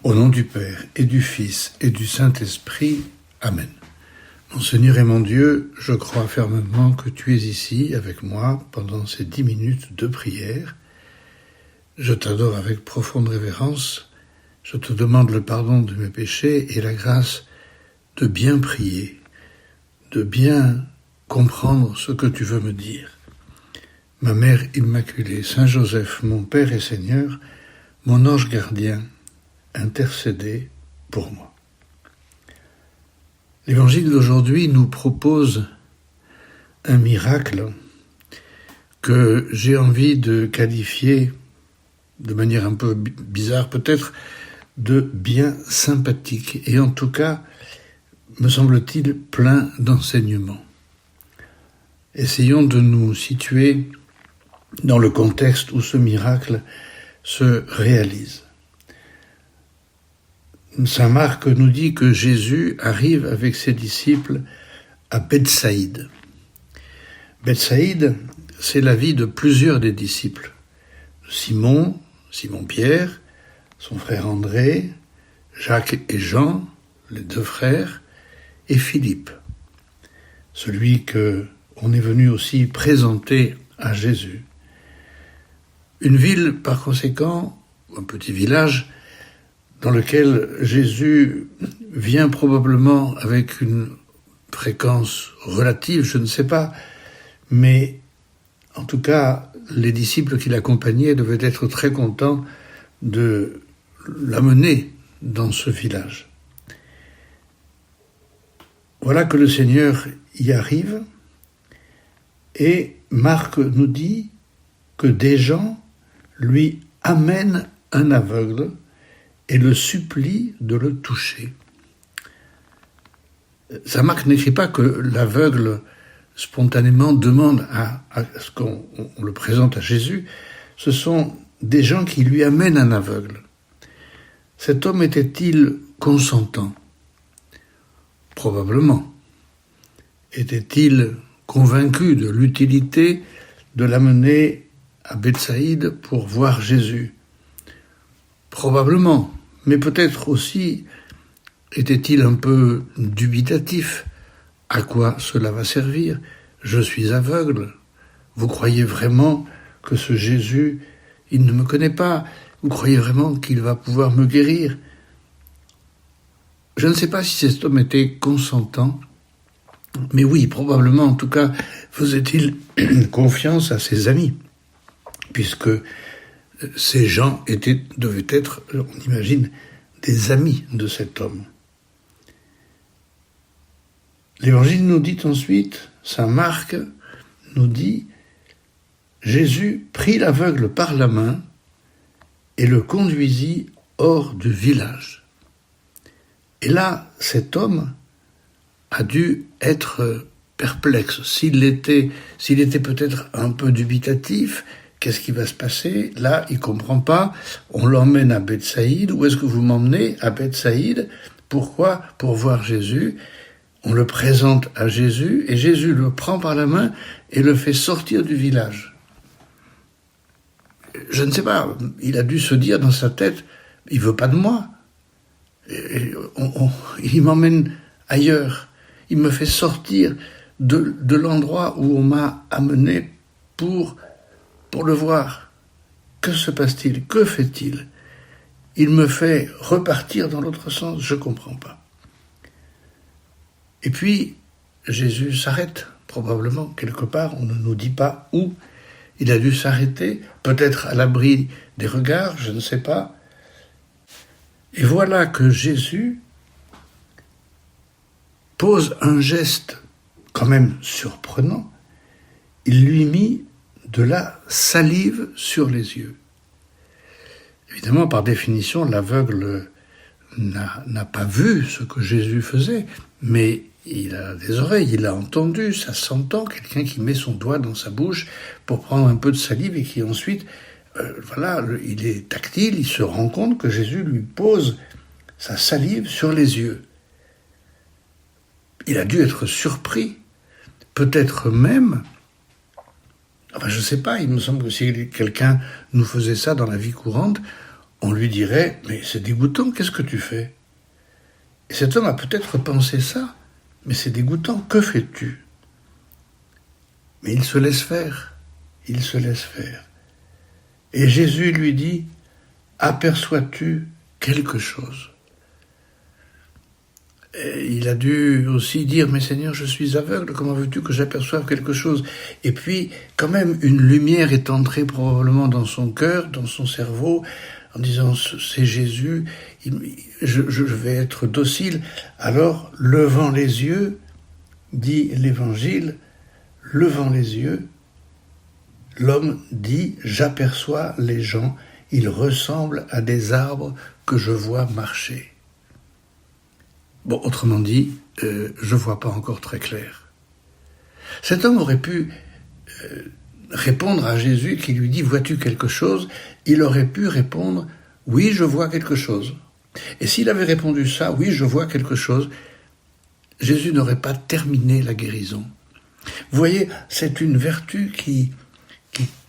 Au nom du Père, et du Fils, et du Saint-Esprit. Amen. Mon Seigneur et mon Dieu, je crois fermement que tu es ici avec moi pendant ces 10 minutes de prière. Je t'adore avec profonde révérence. Je te demande le pardon de mes péchés et la grâce de bien prier, de bien comprendre ce que tu veux me dire. Ma Mère Immaculée, Saint Joseph, mon Père et Seigneur, mon ange gardien, intercédez pour moi. L'Évangile d'aujourd'hui nous propose un miracle que j'ai envie de qualifier de manière un peu bizarre peut-être, de bien sympathique, et en tout cas, me semble-t-il, plein d'enseignements. Essayons de nous situer dans le contexte où ce miracle se réalise. Saint Marc nous dit que Jésus arrive avec ses disciples à Bethsaïde. Bethsaïde, c'est la vie de plusieurs des disciples. Simon Pierre, son frère André, Jacques et Jean, les 2 frères, et Philippe, celui qu'on est venu aussi présenter à Jésus. Une ville, par conséquent, un petit village, dans lequel Jésus vient probablement avec une fréquence relative, je ne sais pas, mais en tout cas, les disciples qui l'accompagnaient devaient être très contents de l'amener dans ce village. Voilà que le Seigneur y arrive, et Marc nous dit que des gens lui amènent un aveugle et le supplie de le toucher. Saint Marc n'écrit pas que l'aveugle spontanément demande à ce qu'on le présente à Jésus. Ce sont des gens qui lui amènent un aveugle. Cet homme était-il consentant ? Probablement. Était-il convaincu de l'utilité de l'amener à Bethsaïde pour voir Jésus ? Probablement. Mais peut-être aussi était-il un peu dubitatif. À quoi cela va servir ? Je suis aveugle. Vous croyez vraiment que ce Jésus, il ne me connaît pas ? Vous croyez vraiment qu'il va pouvoir me guérir ? Je ne sais pas si cet homme était consentant, mais oui, probablement, en tout cas, faisait-il confiance à ses amis, puisque ces gens devaient être, on imagine, des amis de cet homme. L'Évangile nous dit ensuite, Saint Marc nous dit, Jésus prit l'aveugle par la main et le conduisit hors du village. Et là, cet homme a dû être perplexe. S'il était peut-être un peu dubitatif, qu'est-ce qui va se passer ? Là, il ne comprend pas. On l'emmène à Bethsaïde. Où est-ce que vous m'emmenez ? À Bethsaïde. Pourquoi ? Pour voir Jésus. On le présente à Jésus et Jésus le prend par la main et le fait sortir du village. Je ne sais pas, il a dû se dire dans sa tête, il ne veut pas de moi. Il m'emmène ailleurs. Il me fait sortir de l'endroit où on m'a amené pour le voir. Que se passe-t-il ? Que fait-il ? Il me fait repartir dans l'autre sens, je ne comprends pas. Et puis, Jésus s'arrête, probablement, quelque part, on ne nous dit pas où. Il a dû s'arrêter, peut-être à l'abri des regards, je ne sais pas. Et voilà que Jésus pose un geste quand même surprenant. Il lui mit de la salive sur les yeux. Évidemment, par définition, l'aveugle n'a pas vu ce que Jésus faisait, mais il a des oreilles, il a entendu, ça s'entend, quelqu'un qui met son doigt dans sa bouche pour prendre un peu de salive et qui ensuite, il est tactile, il se rend compte que Jésus lui pose sa salive sur les yeux. Il a dû être surpris, peut-être même, je ne sais pas, il me semble que si quelqu'un nous faisait ça dans la vie courante, on lui dirait « Mais c'est dégoûtant, qu'est-ce que tu fais ?» Et cet homme a peut-être pensé ça, mais c'est dégoûtant, que fais-tu? Mais il se laisse faire, il se laisse faire. Et Jésus lui dit « Aperçois-tu quelque chose ?» Et il a dû aussi dire « Mais Seigneur, je suis aveugle, comment veux-tu que j'aperçoive quelque chose ?» Et puis, quand même, une lumière est entrée probablement dans son cœur, dans son cerveau, en disant « C'est Jésus, je vais être docile. » Alors, levant les yeux, dit l'Évangile, levant les yeux, l'homme dit « J'aperçois les gens, ils ressemblent à des arbres que je vois marcher. » Bon, autrement dit, je vois pas encore très clair. Cet homme aurait pu répondre à Jésus qui lui dit « Vois-tu quelque chose ?» Il aurait pu répondre « Oui, je vois quelque chose. » Et s'il avait répondu ça « Oui, je vois quelque chose », Jésus n'aurait pas terminé la guérison. Vous voyez, c'est une vertu qui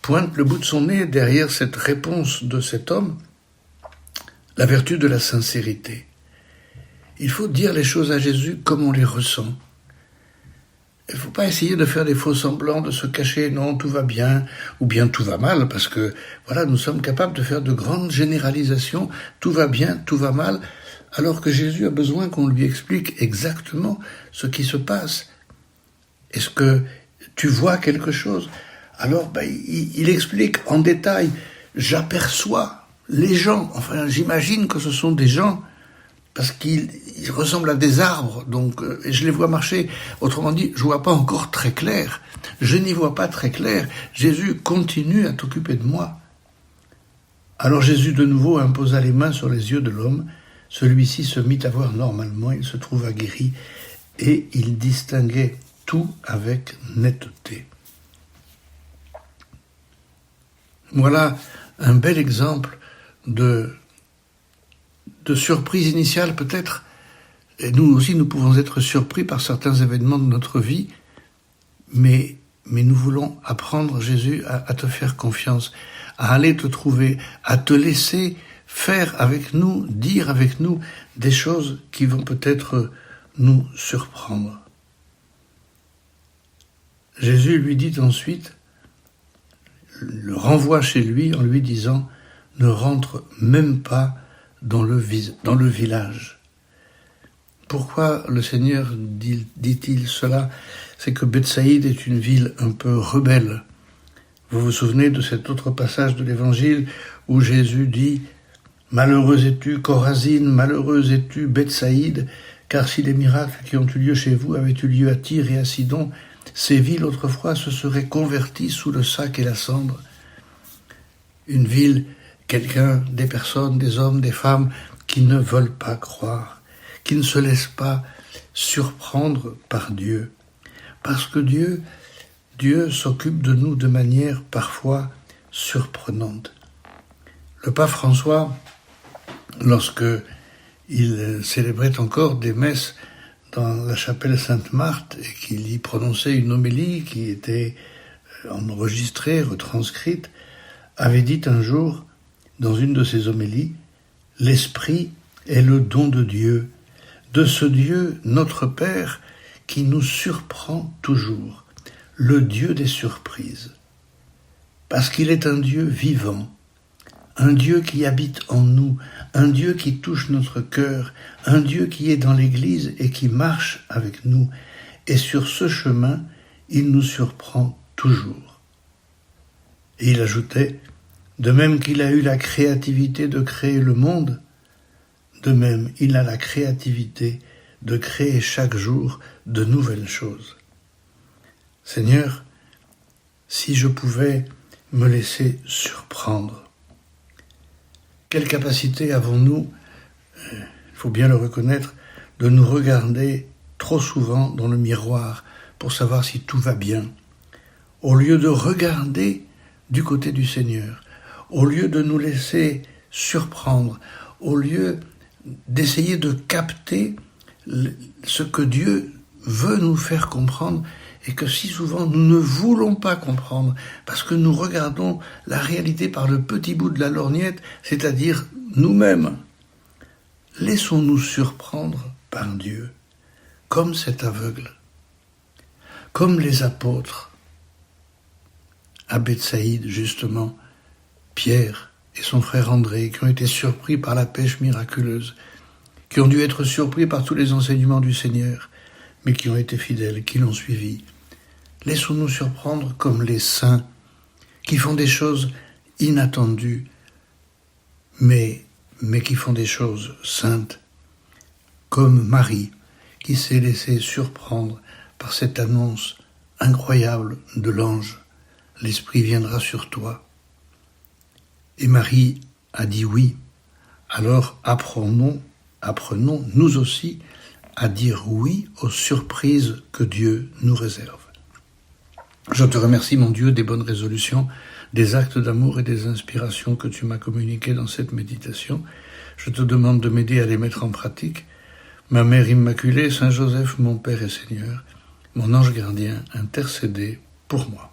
pointe le bout de son nez derrière cette réponse de cet homme, la vertu de la sincérité. Il faut dire les choses à Jésus comme on les ressent. Il ne faut pas essayer de faire des faux semblants, de se cacher, non, tout va bien, ou bien tout va mal, parce que, voilà, nous sommes capables de faire de grandes généralisations, tout va bien, tout va mal, alors que Jésus a besoin qu'on lui explique exactement ce qui se passe. Est-ce que tu vois quelque chose? Alors, il explique en détail, j'aperçois les gens, enfin, j'imagine que ce sont des gens, parce qu'ils ressemblent à des arbres, donc je les vois marcher. Autrement dit, je vois pas encore très clair. Je n'y vois pas très clair. Jésus continue à t'occuper de moi. Alors Jésus de nouveau imposa les mains sur les yeux de l'homme. Celui-ci se mit à voir normalement, il se trouva guéri, et il distinguait tout avec netteté. Voilà un bel exemple de surprise initiale peut-être, et nous aussi nous pouvons être surpris par certains événements de notre vie, mais nous voulons apprendre, Jésus, à te faire confiance, à aller te trouver, à te laisser faire avec nous, dire avec nous des choses qui vont peut-être nous surprendre. Jésus lui dit ensuite, le renvoie chez lui en lui disant « Ne rentre même pas dans le village. » Pourquoi le Seigneur dit-il cela? C'est que Bethsaïde est une ville un peu rebelle. Vous vous souvenez de cet autre passage de l'Évangile où Jésus dit « Malheureuse es-tu, Chorazine, malheureuse es-tu, Bethsaïde, car si les miracles qui ont eu lieu chez vous avaient eu lieu à Tyr et à Sidon, ces villes autrefois se seraient converties sous le sac et la cendre. » Une ville, quelqu'un, des personnes, des hommes, des femmes qui ne veulent pas croire, qui ne se laissent pas surprendre par Dieu. Parce que Dieu s'occupe de nous de manière parfois surprenante. Le pape François, lorsque il célébrait encore des messes dans la chapelle Sainte-Marthe et qu'il y prononçait une homélie qui était enregistrée, retranscrite, avait dit un jour, dans une de ses homélies, « L'Esprit est le don de ce Dieu, notre Père, qui nous surprend toujours, le Dieu des surprises. Parce qu'il est un Dieu vivant, un Dieu qui habite en nous, un Dieu qui touche notre cœur, un Dieu qui est dans l'Église et qui marche avec nous. Et sur ce chemin, il nous surprend toujours. » Et il ajoutait, de même qu'il a eu la créativité de créer le monde, de même il a la créativité de créer chaque jour de nouvelles choses. Seigneur, si je pouvais me laisser surprendre. Quelle capacité avons-nous, il faut bien le reconnaître, de nous regarder trop souvent dans le miroir pour savoir si tout va bien, au lieu de regarder du côté du Seigneur, au lieu de nous laisser surprendre, au lieu d'essayer de capter ce que Dieu veut nous faire comprendre et que si souvent nous ne voulons pas comprendre parce que nous regardons la réalité par le petit bout de la lorgnette, c'est-à-dire nous-mêmes. Laissons-nous surprendre par Dieu, comme cet aveugle, comme les apôtres. À Bethsaïde, justement, Pierre et son frère André, qui ont été surpris par la pêche miraculeuse, qui ont dû être surpris par tous les enseignements du Seigneur, mais qui ont été fidèles, qui l'ont suivi. Laissons-nous surprendre comme les saints, qui font des choses inattendues, mais qui font des choses saintes, comme Marie, qui s'est laissée surprendre par cette annonce incroyable de l'ange. L'Esprit viendra sur toi. Et Marie a dit oui. Alors apprenons nous aussi à dire oui aux surprises que Dieu nous réserve. Je te remercie, mon Dieu, des bonnes résolutions, des actes d'amour et des inspirations que tu m'as communiquées dans cette méditation. Je te demande de m'aider à les mettre en pratique. Ma Mère Immaculée, Saint Joseph, mon Père et Seigneur, mon ange gardien, intercédez pour moi.